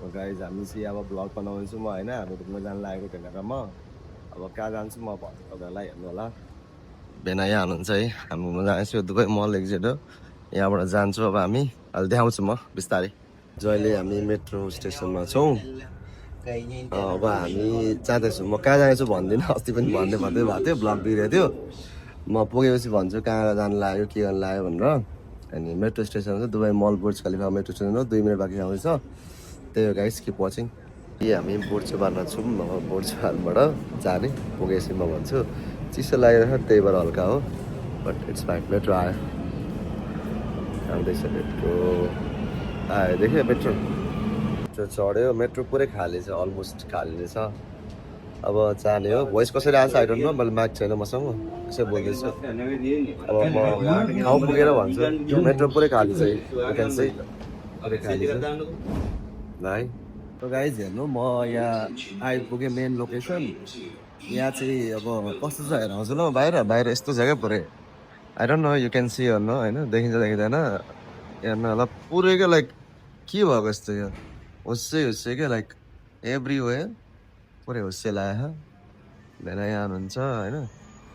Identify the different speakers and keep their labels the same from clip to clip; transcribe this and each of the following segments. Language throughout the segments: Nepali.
Speaker 1: गाइज हामी चाहिँ अब भ्लग बनाउँछु म होइन हामी घुम्न जानु लागेको भनेर म अब कहाँ जान्छु म भन्छु तपाईँहरूलाई हेर्नु होला बेना यहाँ हुनुहुन्छ है हामी घुम्न जानेछु दुबई मल एक्जिट हो यहाँबाट जान्छु अब हामी अहिले देखाउँछु म बिस्तारै जहिले हामी मेट्रो स्टेसनमा छौँ अब हामी जाँदैछु म कहाँ जानेछु भन्दिनँ अस्ति पनि भन्दै भन्दै भएको थियो ब्लग दिइरहेको थियो म पुगेपछि भन्छु कहाँ जानु लाग्यो के गर्नु लाग्यो भनेर अनि मेट्रो स्टेसन चाहिँ दुबई मल बुर्ज खलिफा मेट्रो स्टेसन हो 2 मिनट बाँकी आउँदैछ त्यही हो गाइस किप वाचिङ हामी बुर्जुबारमा छौँ अब बुर्जुबारबाट जाने पुगेपछि म भन्छु चिसो लागिरहेको त्यही भएर हल्का हो बट इट्स फाइन मेट्रो आयो आउँदैछ मेट्रो आयो देख्यो मेट्रो मेट्रो चढ्यो मेट्रो पुरै खाली छ अलमोस्ट खाली छ अब जाने हो भोइस कसरी आएको छ आइडोन्ट नो मैले माग छैन मसँग यसै बोल्दैछु अब म ठाउँ पुगेर भन्छु मेट्रो पुरै खाली छ पुरै खाली छ है तो गाइज हेर्नु म यहाँ आइपुगेँ मेन लोकेसन यहाँ चाहिँ अब कस्तो छ हेर हजुर ल बाहिर बाहिर यस्तो जग्गा पुरै I don't know you can see हेर्नु होइन देखिन्छ देखिँदैन हेर्नु होला पुरैको लाइक के भएको यस्तो यो हुस्सै क्या लाइक एभ्रिवेयर पुरै हुस्से लाग्यो भेना यहाँ हुनुहुन्छ होइन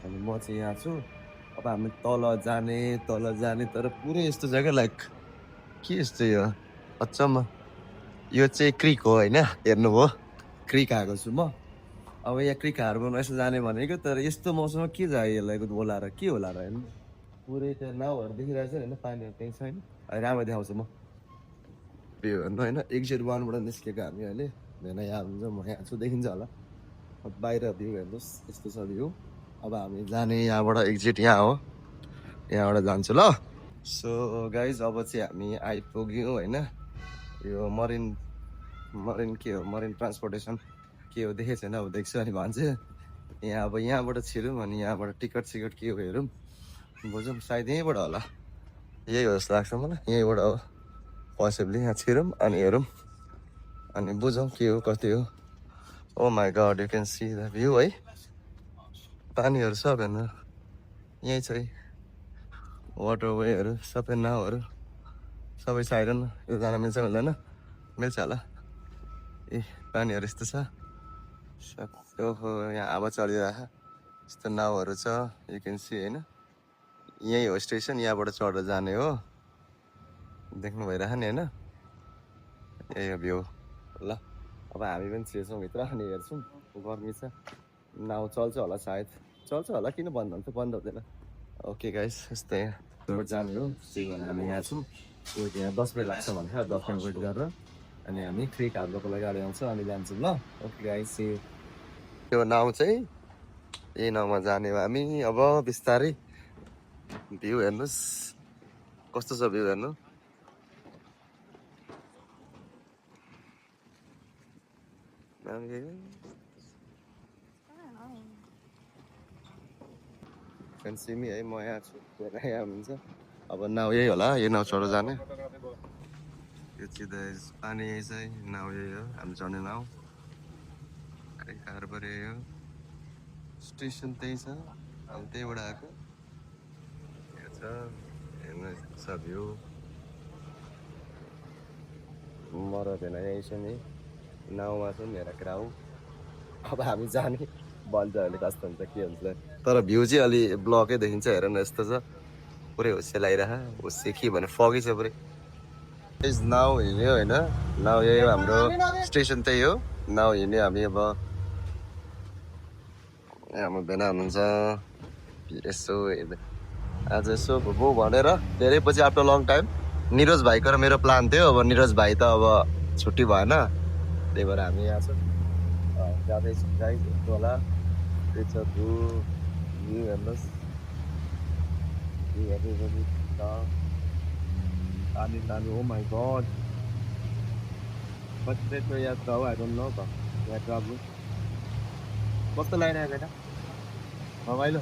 Speaker 1: अनि म चाहिँ यहाँ छु अब हामी तल जाने तर पुरै यस्तो जग्गा लाइक के यस्तो यो अचम्म यो चाहिँ क्रिक हो होइन हेर्नुभयो क्रिक आएको छु म अब यहाँ क्रिक हार्बरमा यसो जाने भनेको तर यस्तो मौसममा के जायो यसलाई होला र के होला र होइन पुरै त्यो नाउहरू देखिरहेको छ होइन पानीहरू त्यही छैन राम्रो देखाउँछु म भ्यू हेर्नु होइन एक्जिट 1बाट निस्केको हामी अहिले भेना यहाँ हुन्छ म यहाँ छु देखिन्छ होला बाहिर भ्यू हेर्नुहोस् यस्तो छ भ्यू अब हामी जाने यहाँबाट एक्जिट यहाँ हो यहाँबाट जान्छु ल सो गाइज अब चाहिँ हामी आइपुग्यौँ होइन यो मरिन के हो मरिन ट्रान्सपोर्टेसन के हो देखेको छैन अब देख्छु अनि भन्छ यहाँ अब यहाँबाट छिरौँ अनि यहाँबाट टिकट सिकट के हो हेरौँ बुझौँ सायद यहीँबाट होला यही हो जस्तो लाग्छ मलाई यहीँबाट हो पोसिबली यहाँ छिरौँ अनि हेरौँ अनि बुझौँ के हो कति हो oh my god you can see the view है पानीहरू सब हेर्नु यहीँ छ है वाटरवेहरू सबै नाउहरू सबै साइड यो जान मिल्छ मिल्दैन मिल्छ होला ए पानीहरू यस्तो छ ओहो यहाँ हावा चलिरहेको यस्तो नाउहरू छ यु क्यान सी होइन यहीँ हो स्टेसन यहाँबाट चढेर जाने हो देख्नु भइरहेको नि होइन यही हो भ्यू ल अब हामी पनि छिर्छौँ भित्र अनि हेर्छौँ गर्मी छ नाउ चल्छ होला सायद चल्छ होला किन बन्द हुन्छ बन्द हुँदैन ओके गाइस यस्तै जाने हो त्यही भएर हामी यहाँ छौँ यहाँ 10 मिनट लाग्छ भन्छ 10 मिनट वेट गरेर अनि हामी क्रिक हाल्नुको लागि गाडी आउँछ अनि जान्छौँ ल ओके गाइस त्यो नाउ चाहिँ यही नाउमा जाने हो हामी अब बिस्तारै भ्यू हेर्नुहोस् कस्तो छ भ्यू हेर्नु सिमी है म यहाँ छु यहाँ हुनुहुन्छ अब नाउ यही होला यही नाउ चढेर जाने यो चाहिँ पानी यही छ नाउ यही हो हामी चढ्ने नाउ हार्बर यही हो स्टेसन त्यही छ अब त्यहीबाट आएको यो छ हेर्नु छ भ्यू म र भेना यही छ नि नाउमा छ मेरा क्राउ अब हामी जाने बल्छ अहिले कस्तो हुन्छ के हुन्छ तर भ्यू चाहिँ अलि ब्लकै देखिन्छ हेर न यस्तो छ पुरै हुस्से लगाइरह हुस्से के भने फगी छ पुरै नाउ हिँड्यो होइन नाउ यही हो हाम्रो स्टेसन त्यही हो नाउ हिँड्यो हामी अब हाम्रो भेना हुनुहुन्छ यसो हेर्दै आज यसो भो भनेर धेरै पछि आफ्टर लङ टाइम निरज भाइको र मेरो प्लान थियो अब निरज भाइ त अब छुट्टी भएन त्यही भएर हामी यहाँ छौँ जाँदैछौँ गाइस हेर्नु होला त्यही छ भ्यू हेर्नुहोस् पानी ओ माई गड बजेटमा याद छ आई डोन्ट नो त याद अब कस्तो लागिरहेको बेटा रमाइलो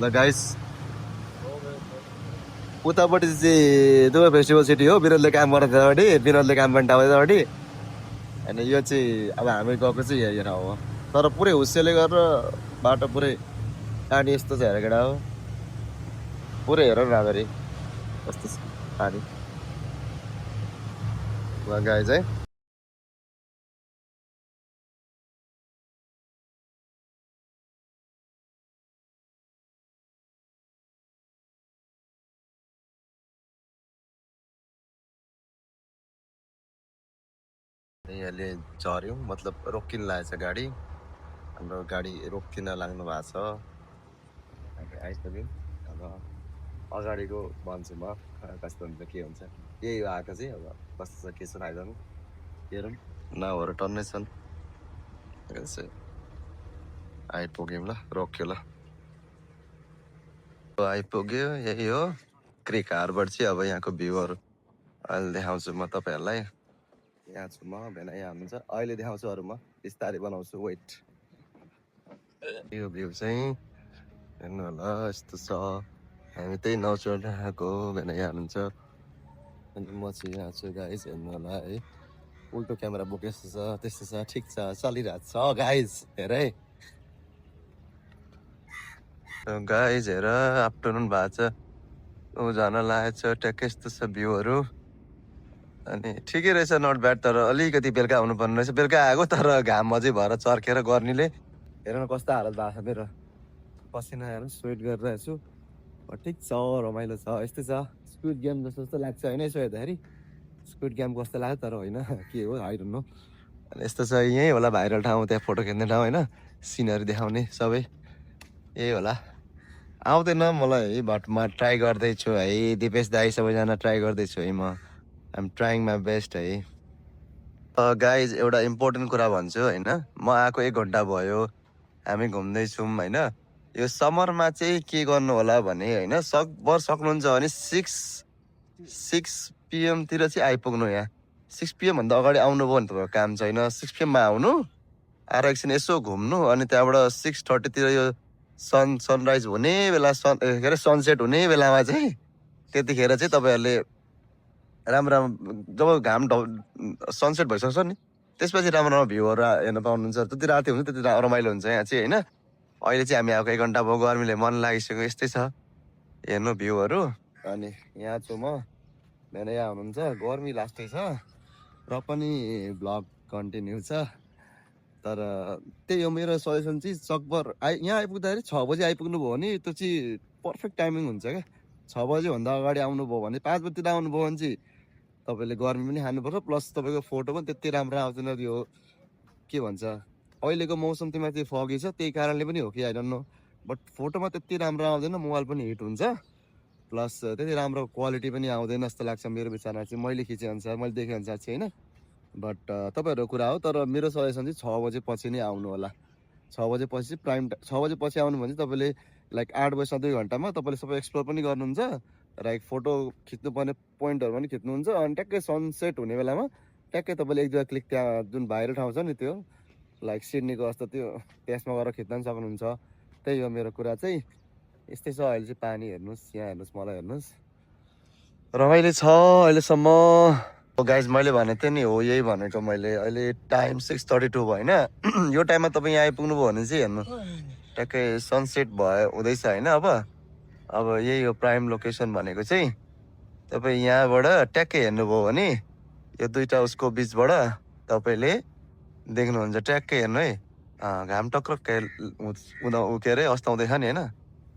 Speaker 1: ल गाइस उतापट्टि चाहिँ दुबई फेस्टिभल सिटी हो विनोदले काम गर्दा यतापट्टि विनोदले काम गर्ने ठाउँ यतापट्टि होइन यो चाहिँ अब हामी गएको चाहिँ यहाँ हो तर पुरै हुस्सेले गरेर बाटो पुरै पानी यस्तो छ हेर केटा हो पुरै हेर न राम्ररी कस्तो छ पानी गाई चाहिँ यहाँले झऱ्यौँ मतलब रोकिन लागेको छ गाडी हाम्रो गाडी रोकिन लाग्नु भएको छ आइपुग्यौँ अब अगाडिको भन्छु म कस्तो हुन्छ के हुन्छ यही हो आएको चाहिँ अब कस्तो छ के छ आइरहनु हेरौँ नाउहरू टन्नै छन् आइपुग्यौँ ल रोक्यो ल आइपुग्यो यही हो क्रिक हार्बर चाहिँ अब यहाँको भ्यूहरू अहिले देखाउँछु म तपाईँहरूलाई यहाँ छु म भेना यहाँ हुनुहुन्छ अहिले देखाउँछु अरू म बिस्तारै बनाउँछु वेट यो भ्यू चाहिँ हेर्नु होला यस्तो छ हामी त्यही नौचौर आएको भेना यहाँ हुनुहुन्छ अनि म चाहिँ यहाँ छु गाइज हेर्नु होला है उल्टो क्यामेरा बोक यस्तो छ त्यस्तो छ ठिक छ चलिरहेको छ गाइज हेर है गाइज हेर आफ्टरनुन भएको छ ऊ जान लागेको छ ट्याक्कै यस्तो छ भ्यूहरू अनि ठिकै रहेछ नट ब्याड तर अलिकति बेलुका आउनुपर्ने रहेछ बेलुका आएको तर घाम अझै भएर चर्केर गर्नेले हेर्नु कस्तो हालत भएको छ मेरो पसिना हेर्नु स्वेट गरिरहेको छु ठिक छ रमाइलो छ यस्तै छ स्क्विड गेम जस्तो जस्तो लाग्छ होइन यसो हेर्दाखेरि स्क्विड गेम कस्तो लाग्यो तर होइन के हो आई डोन्ट नो अनि यस्तो छ यहीँ होला भाइरल ठाउँ त्यहाँ फोटो खिच्ने ठाउँ होइन सिनहरू देखाउने सबै यही होला आउँदैन मलाई है बट म ट्राई गर्दैछु है दिपेश दाई सबैजना ट्राई गर्दैछु है म आइएम ट्राइङ माई बेस्ट है गाइज एउटा इम्पोर्टेन्ट कुरा भन्छु होइन म आएको 1 घन्टा भयो हामी घुम्दैछौँ होइन यो समरमा चाहिँ के गर्नु होला भने होइन सक्नुहुन्छ भने 6 PM-तिर चाहिँ आइपुग्नु यहाँ 6 PM-भन्दा अगाडि आउनुभयो भने तपाईँको काम छैन 6 PM-मा आउनु आएर एकछिन यसो घुम्नु अनि त्यहाँबाट 6:30तिर यो सनराइज हुने बेला के अरे सनसेट हुने बेलामा चाहिँ त्यतिखेर चाहिँ तपाईँहरूले राम्रो जब घाम सनसेट भइसक्छ नि त्यसपछि राम्रो राम्रो भ्यूहरू हेर्न पाउनुहुन्छ जति राति हुन्छ त्यति रमाइलो हुन्छ यहाँ चाहिँ होइन अहिले चाहिँ हामी आएको 1 घन्टा भयो गर्मीले मन लागिसक्यो यस्तै छ हेर्नु भ्यूहरू अनि यहाँ छु म मेरो यहाँ हुनुहुन्छ गर्मी लास्टै छ र पनि भ्लग कन्टिन्यू छ तर त्यही हो मेरो सजेसन चाहिँ सकभर यहाँ आइपुग्दाखेरि 6 बजी आइपुग्नु भयो भने त्यो चाहिँ पर्फेक्ट टाइमिङ हुन्छ क्या 6 बजीभन्दा अगाडि आउनुभयो भने 5 बजीतिर आउनुभयो भने चाहिँ तपाईँले गर्मी पनि खानुपर्छ प्लस तपाईँको फोटो पनि त्यति राम्रो आउँदैन त्यो के भन्छ अहिलेको मौसम चाहिँ माथि फगी छ त्यही कारणले पनि हो कि आई डोन्ट नो बट फोटोमा त्यति राम्रो आउँदैन मोबाइल पनि हिट हुन्छ प्लस त्यति राम्रो क्वालिटी पनि आउँदैन जस्तो लाग्छ मेरो विचारमा चाहिँ मैले खिचेअनुसार मैले देखेअनुसार चाहिँ होइन बट तपाईँहरूको कुरा हो तर मेरो सजेसन चाहिँ 6 बजेपछि नै आउनु होला 6 बजेपछि प्राइम 6 बजेपछि आउनु भने चाहिँ तपाईँले लाइक 8 बजीसम्म 2 घन्टामा तपाईँले सबै एक्सप्लोर पनि गर्नुहुन्छ लाइक फोटो खिच्नुपर्ने पोइन्टहरू पनि खिच्नुहुन्छ अनि ट्याक्कै सनसेट हुने बेलामा ट्याक्कै तपाईँले 1-2 क्लिक त्यहाँ जुन भाइरल ठाउँ छ नि त्यो लाइक सिडनीको जस्तो त्यो त्यसमा गएर खिच्न पनि सक्नुहुन्छ त्यही हो मेरो कुरा चाहिँ यस्तै छ अहिले चाहिँ पानी हेर्नुहोस् यहाँ हेर्नुहोस् मलाई हेर्नुहोस् रमाइलो छ अहिलेसम्म गाइज मैले भनेको थिएँ नि हो यही भनेको मैले अहिले टाइम 6:32 भयो होइन यो टाइममा तपाईँ यहाँ आइपुग्नु भयो भने चाहिँ हेर्नु ट्याक्कै सनसेट भयो हुँदैछ होइन अब यही हो प्राइम लोकेसन भनेको चाहिँ तपाईँ यहाँबाट ट्याक्कै हेर्नुभयो भने यो दुईवटा उसको बिचबाट तपाईँले देख्नुहुन्छ ट्याक्कै हेर्नु है घाम टक्रक्क के अरे अस्ताउँदैछ नि होइन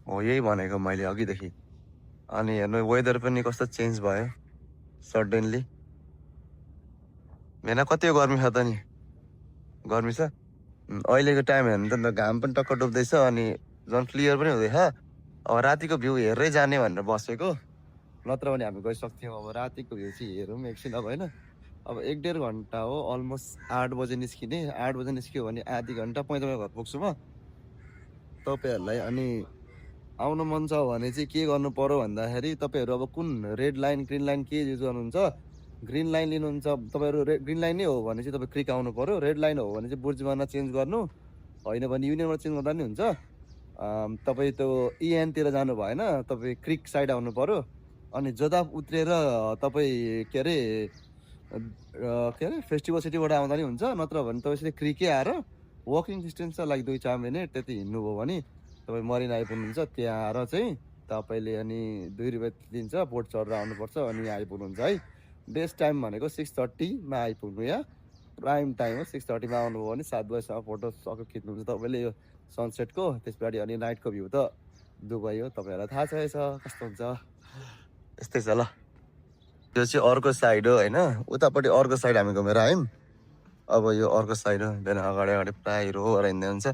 Speaker 1: हो यही भनेको मैले अघिदेखि अनि हेर्नु वेदर पनि कस्तो चेन्ज भयो सडनली मेना कति गर्मी छ त नि गर्मी छ अहिलेको टाइम हेर्नु त घाम पनि टक्क डुब्दैछ अनि झन् क्लियर पनि हुँदैछ अब रातिको भ्यू हेर्दै जाने भनेर बसेको नत्र भने हामी गइसक्थ्यौँ अब रातिको भ्यू चाहिँ हेरौँ एकछिन अब होइन अब 1-1.5 घन्टा हो अलमोस्ट 8 बजे निस्किने 8 बजे निस्क्यो भने आधी घन्टा 45 घर पुग्छु म तपाईँहरूलाई अनि आउनु मन छ भने चाहिँ के गर्नु पर्यो भन्दाखेरि तपाईँहरू अब कुन रेड लाइन ग्रिन लाइन के युज गर्नुहुन्छ ग्रिन लाइन लिनुहुन्छ तपाईँहरू ग्रिन लाइन नै हो भने चाहिँ तपाईँ क्रिक आउनु पर्यो रेड लाइन हो भने चाहिँ बुर्जिमानमा चेन्ज गर्नु होइन भने युनियनमा चेन्ज गर्दा नि हुन्छ तपाईँ त्यो इएनतिर जानु भएन तपाईँ क्रिक साइड आउनु पर्यो अनि जदा उत्रेर तपाईँ के अरे फेस्टिभल सिटीबाट आउँदा नि हुन्छ नत्र भने तपाईँ यसरी क्रिकै आएर वकिङ डिस्टेन्स छ लाइक 2-4 मिनट त्यति हिँड्नुभयो भने तपाईँ मरिन आइपुग्नुहुन्छ त्यहाँ आएर चाहिँ तपाईँले अनि 2 रुपियाँ दिन्छ बोट चढेर आउनुपर्छ अनि यहाँ आइपुग्नुहुन्छ है बेस्ट टाइम भनेको 6:30मा आइपुग्नु या प्राइम टाइम हो 6:30मा आउनुभयो भने 7 बजीसम्म फोटो सबै खिच्नुहुन्छ तपाईँले यो सनसेटको त्यस पछाडि अनि नाइटको भ्यू त दुबई हो तपाईँहरूलाई थाहा छ कस्तो हुन्छ यस्तै छ ल यो चाहिँ अर्को साइड हो होइन उतापट्टि अर्को साइड हामी घुमेर आयौँ अब यो अर्को साइड हो बिहान अगाडि अगाडि प्रायः हिरो हिँड्दै हुन्छ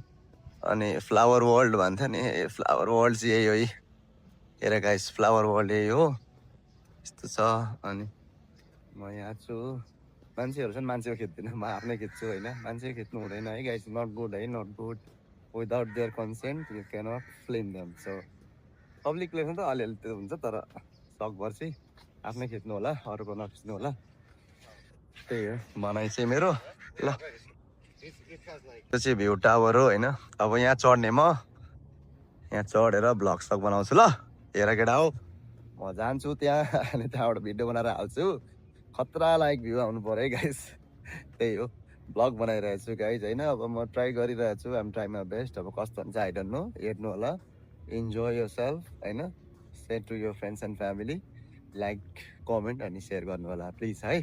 Speaker 1: अनि फ्लावर वर्ल्ड भन्थ्यो नि फ्लावर वर्ल्ड चाहिँ यही हो हेर गाइस फ्लावर वर्ल्ड यही हो यस्तो छ अनि म यहाँ छु मान्छेहरू छन् मान्छेको खिच्दिनँ म आफ्नै खिच्छु होइन मान्छे खिच्नु हुँदैन है गाइस नट गुड है not good without their consent you cannot film them so public प्लेसमा त अलिअलि त्यो हुन्छ तर सकभर चाहिँ आफ्नै खिच्नु होला अरूको नखिच्नु होला त्यही हो भनाइ चाहिँ मेरो ल त्यो चाहिँ भ्यू टावर हो होइन अब यहाँ चढ्ने म यहाँ चढेर भ्लग सक बनाउँछु ल हेर केटा हो म जान्छु त्यहाँ अनि त्यहाँबाट भिडियो बनाएर हाल्छु खतरा लाइक भ्यू आउनु पऱ्यो है गाइस त्यही हो भ्लग बनाइरहेको छु गाइस होइन अब म ट्राई गरिरहेको छु आइम ट्राई माई बेस्ट अब कस्तो हुन्छ आई डोन्ट नो हेर्नु होला इन्जोय योर सेल्फ होइन share to your friends and family like comment अनि सेयर गर्नु होला प्लिज है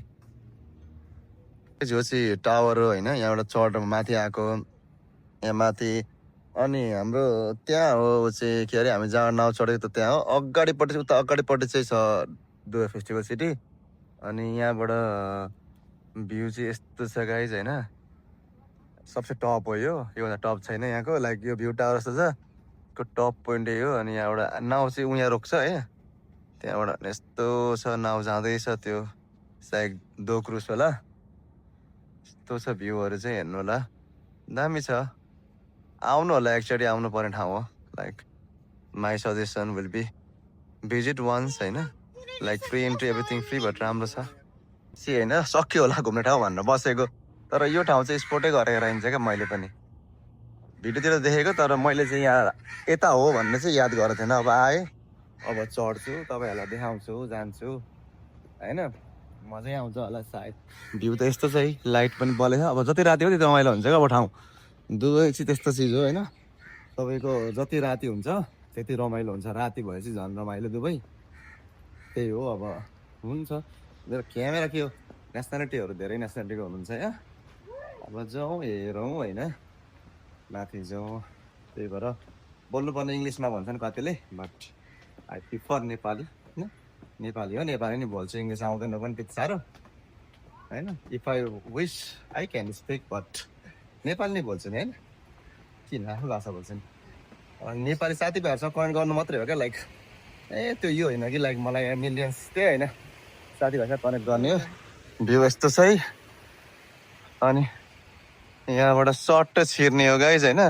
Speaker 1: यो चाहिँ टावर हो होइन यहाँबाट चढ माथि आएको यहाँ माथि अनि हाम्रो त्यहाँ हो चाहिँ के अरे हामी जहाँ नाउ चढेको त त्यहाँ हो अगाडिपट्टि उता अगाडिपट्टि चाहिँ छ दुबई फेस्टिभल सिटी अनि यहाँबाट भ्यू चाहिँ यस्तो छ गाइज होइन सबसे टप हो योभन्दा टप छैन यहाँको लाइक यो भ्यू टावर जस्तो छ यसको टप पोइन्ट यही हो अनि यहाँबाट नाउ चाहिँ उहाँ रोक्छ है त्यहाँबाट यस्तो छ नाउ जाँदैछ त्यो सायद दो क्रुज होला यस्तो छ भ्यूहरू चाहिँ हेर्नु होला दामी छ आउनु होला एक्चुअली आउनु पर्ने ठाउँ हो like my suggestion will be visit once होइन like free entry everything free but राम्रो छ होइन सक्यो होला घुम्ने ठाउँ भनेर बसेको तर यो ठाउँ चाहिँ स्पोर्टै गरेर आइन्छ क्या मैले पनि भिडियोतिर देखेको तर मैले चाहिँ यहाँ यता हो भन्ने चाहिँ याद गरेको थिएन अब आएँ अब चढ्छु तपाईँहरूलाई देखाउँछु जान्छु होइन मजै आउँछ होला सायद भ्यू त यस्तो छ है लाइट पनि बलेछ अब जति राति हो त्यति रमाइलो हुन्छ क्या अब ठाउँ दुबई चाहिँ त्यस्तो चिज हो होइन तपाईँको जति राति हुन्छ त्यति रमाइलो हुन्छ राति भएपछि झन् रमाइलो दुबई त्यही हो अब हुन्छ मेरो क्यामेरा के हो नेसनालिटीहरू धेरै नेसनालिटीको हुनुहुन्छ यहाँ अब जाउँ हेरौँ होइन माथि जाउँ त्यही भएर बोल्नुपर्ने इङ्ग्लिसमा भन्छन् कतिले बट आई प्रिफर नेपाली होइन नेपाली हो नेपाली नै बोल्छु इङ्ग्लिस आउँदैन पनि त्यति साह्रो होइन if I wish I can speak but Nepali नै बोल्छु नि होइन किन आफ्नो भाषा बोल्छु नि नेपाली साथीभाइहरूसँग कमेन्ट गर्नु मात्रै हो क्या लाइक त्यो यो होइन कि लाइक मलाई मिलियन्स त्यही होइन साथीभाइसँग कनेक्ट गर्ने हो भ्यू यस्तो छ है अनि यहाँबाट सर्ट छिर्ने हो गाइज होइन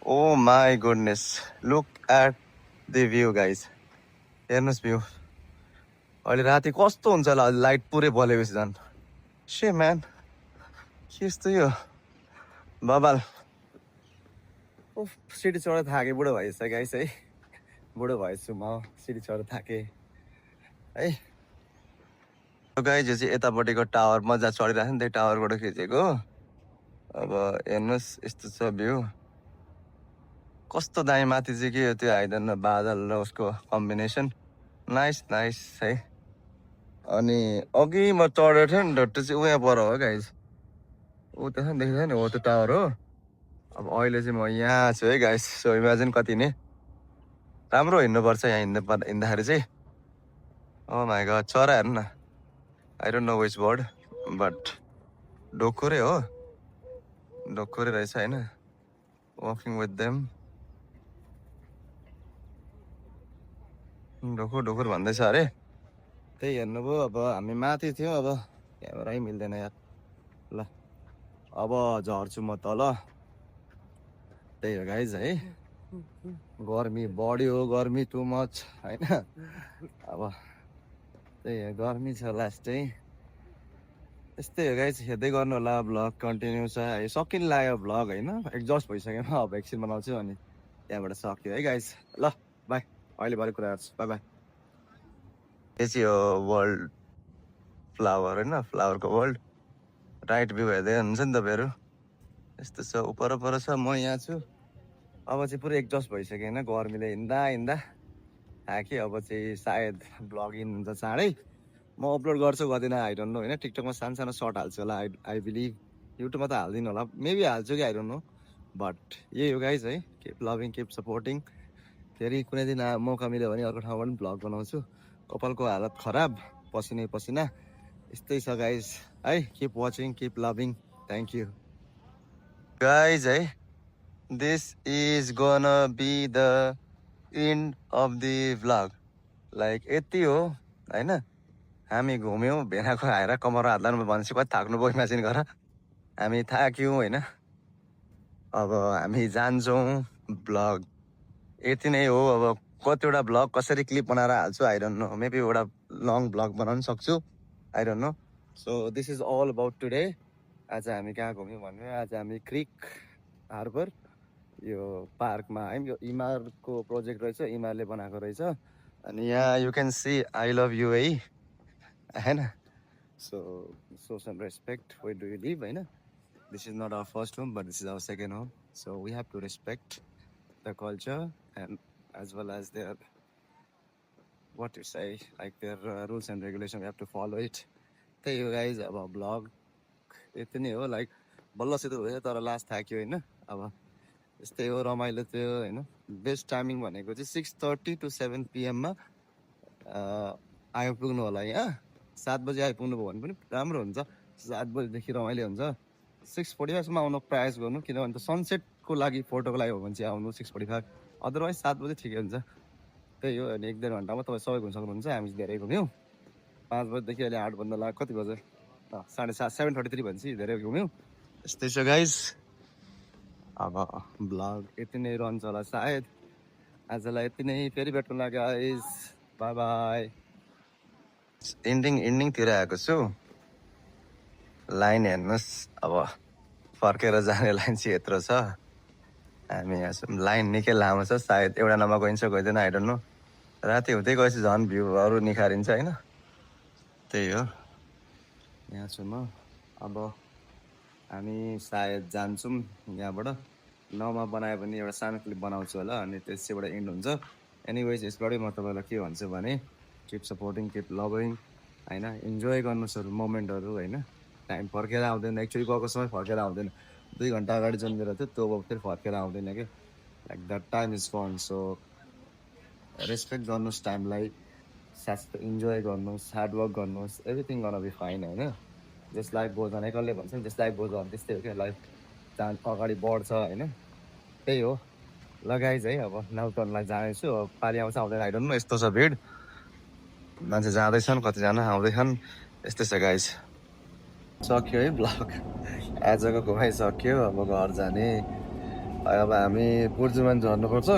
Speaker 1: oh my goodness look at the view guys हेर्नुहोस् भ्यू अहिले राति कस्तो हुन्छ होला लाइट पुरै बलेपछि झन् से म्यान के यस्तो यो बबाल सिडी चढ्न थाकेँ बुढो भएछ गाइस है बुढो भएछु म सिडी चढ्न थाकेँ है गाइस यो चाहिँ यतापट्टिको टावरमा जहाँ चढिरहेको छ नि त्यही टावरबाट खिचेको अब हेर्नुहोस् यस्तो छ भ्यू कस्तो दामी माथि चाहिँ के हो त्यो आइदन बादल र उसको कम्बिनेसन नाइस नाइस है अनि अघि म चढेको थिएँ नि त्यो चाहिँ उहाँ पर हो गाइस ऊ त्यसमा देख्छ नि हो त्यो टावर हो अब अहिले चाहिँ म यहाँ छु है गाइस सो इमेजिन कति नै राम्रो हिँड्नुपर्छ यहाँ हिँड्दाखेरि चाहिँ ओ माई गॉड चरा हेर्नु न I don't know which bird but डोकोरे हो डोकोरे रहेछ होइन वकिङ विथ देम ढोकुर ढोकुर भन्दैछ अरे त्यही हेर्नुभयो अब हामी माथि थियौँ अब क्यामेरै मिल्दैन यार ल अब झर्छु म तल त्यही हो गाइज है गर्मी बढ्यो गर्मी टु मच होइन अब त्यही हो गर्मी छ लास्टै त्यस्तै हो गाइज हेर्दै गर्नु होला भ्लग कन्टिन्यू छ है सकिन लाग्यो भ्लग होइन एक्जस्ट भइसक्यो म अब एकछिन बनाउँछु अनि त्यहाँबाट सक्यो है गाइज ल बाई अहिले भरे कुरा गर्छु बाई बाई यो चाहिँ हो वर्ल्ड फ्लावर होइन फ्लावरको वर्ल्ड राइट भ्यू हेर्दै हुन्छ नि तपाईँहरू यस्तो छ उपर छ म यहाँ छु अब चाहिँ पुरै एक्जस्ट भइसक्यो होइन गर्मीले हिँड्दा थाकेँ अब चाहिँ सायद भ्लग इन हुन्छ चाँडै म अपलोड गर्छु गर्दिनँ आई डोन्ट नो होइन टिकटकमा सानो सानो सर्ट हाल्छु होला आई बिलिभ युट्युबमा त हाल्दिनँ होला मेबी हाल्छु कि आई डोन्ट नो बट यही हो गाइज है किप लभिङ किप सपोर्टिङ फेरि कुनै दिन मौका मिल्यो भने अर्को ठाउँबाट पनि भ्लग बनाउँछु कपालको हालत खराब पसिनै पसिना यस्तै छ गाइज है keep watching keep loving thank you guys है this is gonna be the end of the vlog like यति हो होइन हामी घुम्यौँ भेना खुवाएर कमर हात लानु भनेपछि कति थाक्नु भयो इमेजिन गर हामी थाक्यौँ होइन अब हामी जान्छौँ भ्लग यति नै हो अब कतिवटा भ्लग कसरी क्लिप बनाएर हाल्छु आई डोन्ट नो मेबी एउटा लङ भ्लग बनाउनु सक्छु I don't know so this is all about today आज हामी कहाँ घुम्यौँ भने आज हामी क्रिक हार्बर यो पार्कमा आयौँ यो इमारको प्रोजेक्ट रहेछ इमारले बनाएको रहेछ अनि यहाँ you can see I love you है होइन so some respect where do you live होइन this is not our first home but this is our second home so we have to respect the culture and as well as their what to say like their rules and regulation we have to follow it त्यही हो गाइज अब ब्लग यति नै हो लाइक बल्लसित भयो तर लास्ट थाक्यो होइन अब यस्तै हो रमाइलो थियो होइन बेस्ट टाइमिङ भनेको चाहिँ 6:30 to 7 PM आइपुग्नु होला यहाँ 7 बजी आइपुग्नु भयो भने पनि राम्रो हुन्छ 7 बजीदेखि रमाइलो हुन्छ 6:45 आउनु प्रयास गर्नु किनभने त सनसेटको लागि फोटोको लागि हो भने चाहिँ आउनु 6:45 अदरवाइज 7 बजी ठिकै हुन्छ त्यही हो अनि 1-1.5 घन्टामा तपाईँ सबै घुम्न सक्नुहुन्छ हामी धेरै घुम्यौँ 5 बजीदेखि अहिले 8 बज्न लाग्यो कति बजे 7:30 7:33 भनेपछि धेरै घुम्यौँ यस्तै छ गाइज अब ब्लग यति नै रहन्छ होला सायद आजलाई यति नै फेरि भेट्नु लाग्यो गाइज बाई बाई इन्डिङतिर आएको छु लाइन हेर्नुहोस् अब फर्केर जाने लाइन चाहिँ यत्रो छ हामी यहाँ लाइन निकै लामो छ सायद एउटा नम्बर गइन्छ गइँदैन आई डोन्ट नो राति हुँदै गएपछि झन् भ्यूहरू निखारिन्छ होइन त्यही हो यहाँ छु म अब हामी सायद जान्छौँ यहाँबाट 9मा बनायो भने एउटा सानो क्लिप बनाउँछु होला अनि त्यसैबाट इन्ड हुन्छ एनिवेज यसबाटै म तपाईँलाई के भन्छु भने किप सपोर्टिङ किप लभिङ होइन इन्जोय गर्नुहोस् मोमेन्टहरू होइन टाइम फर्केर आउँदैन एक्चुअली गएको समय फर्केर आउँदैन 2 घन्टा अगाडि जन्मेर थियो त्यो अब फेरि फर्केर आउँदैन कि like that time is gun so respect गर्नुहोस् टाइमलाई साथ इन्जोय गर्नुहोस् हार्डवर्क गर्नुहोस् एभ्रिथिङ गर्न बी फाइन होइन जस लाइफ गोज अन एकले भन्छ नि जस लाइफ गोज अन त्यस्तै हो क्या लाइफ अगाडि बढ्छ होइन त्यही हो लगाइज है अब नाउटनलाई जानेछु अब पालि आउँछ आउँदैन आई डोन्ट नो यस्तो छ भिड मान्छे जाँदैछन् कतिजना आउँदैछन् यस्तै छ गाइज सक्यो है ब्लग आजको घुमाइ सक्यो अब घर जाने अब हामी बुर्जुमान झर्नुपर्छ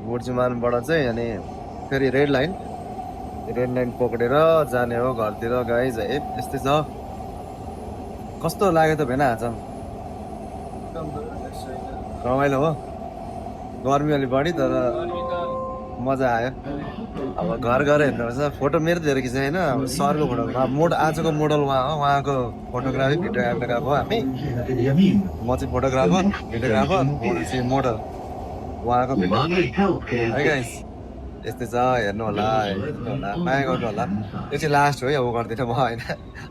Speaker 1: बुर्जुमानबाट चाहिँ अनि फेरि रेड लाइन पक्रेर जाने हो घरतिर गाइज है यस्तै छ कस्तो लाग्यो त भेना आज रमाइलो हो गर्मी अलिक बढी तर मजा आयो अब घर गएर हेर्नुपर्छ फोटो मेरो धेरै खिचेँ होइन अब सरको फोटो आजको मोडल उहाँ हो उहाँको फोटोग्राफी भिडियोग्राफर हो हामी म चाहिँ फोटोग्राफर भिडियोग्राफर चाहिँ मोडल उहाँको है गाइस यस्तै छ हेर्नु होला माया गर्नु होला यो चाहिँ लास्ट हो है अब गर्दिनँ म होइन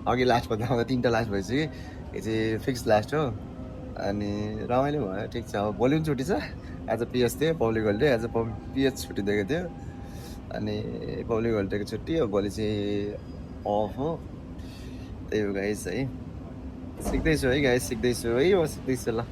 Speaker 1: अघि लास्ट भन्दा आउँदा 3टा लास्ट भएपछि यो चाहिँ फिक्स लास्ट हो अनि रमाइलो भयो ठिक छ अब भोलि पनि छुट्टी छ आज पिएच थियो पब्लिक होलिडे आज पिएच छुट्टी दिएको थियो अनि पब्लिक होलिडेको छुट्टी अब भोलि चाहिँ अफ हो त्यही हो गाइस है सिक्दैछु है गाइस सिक्दैछु ल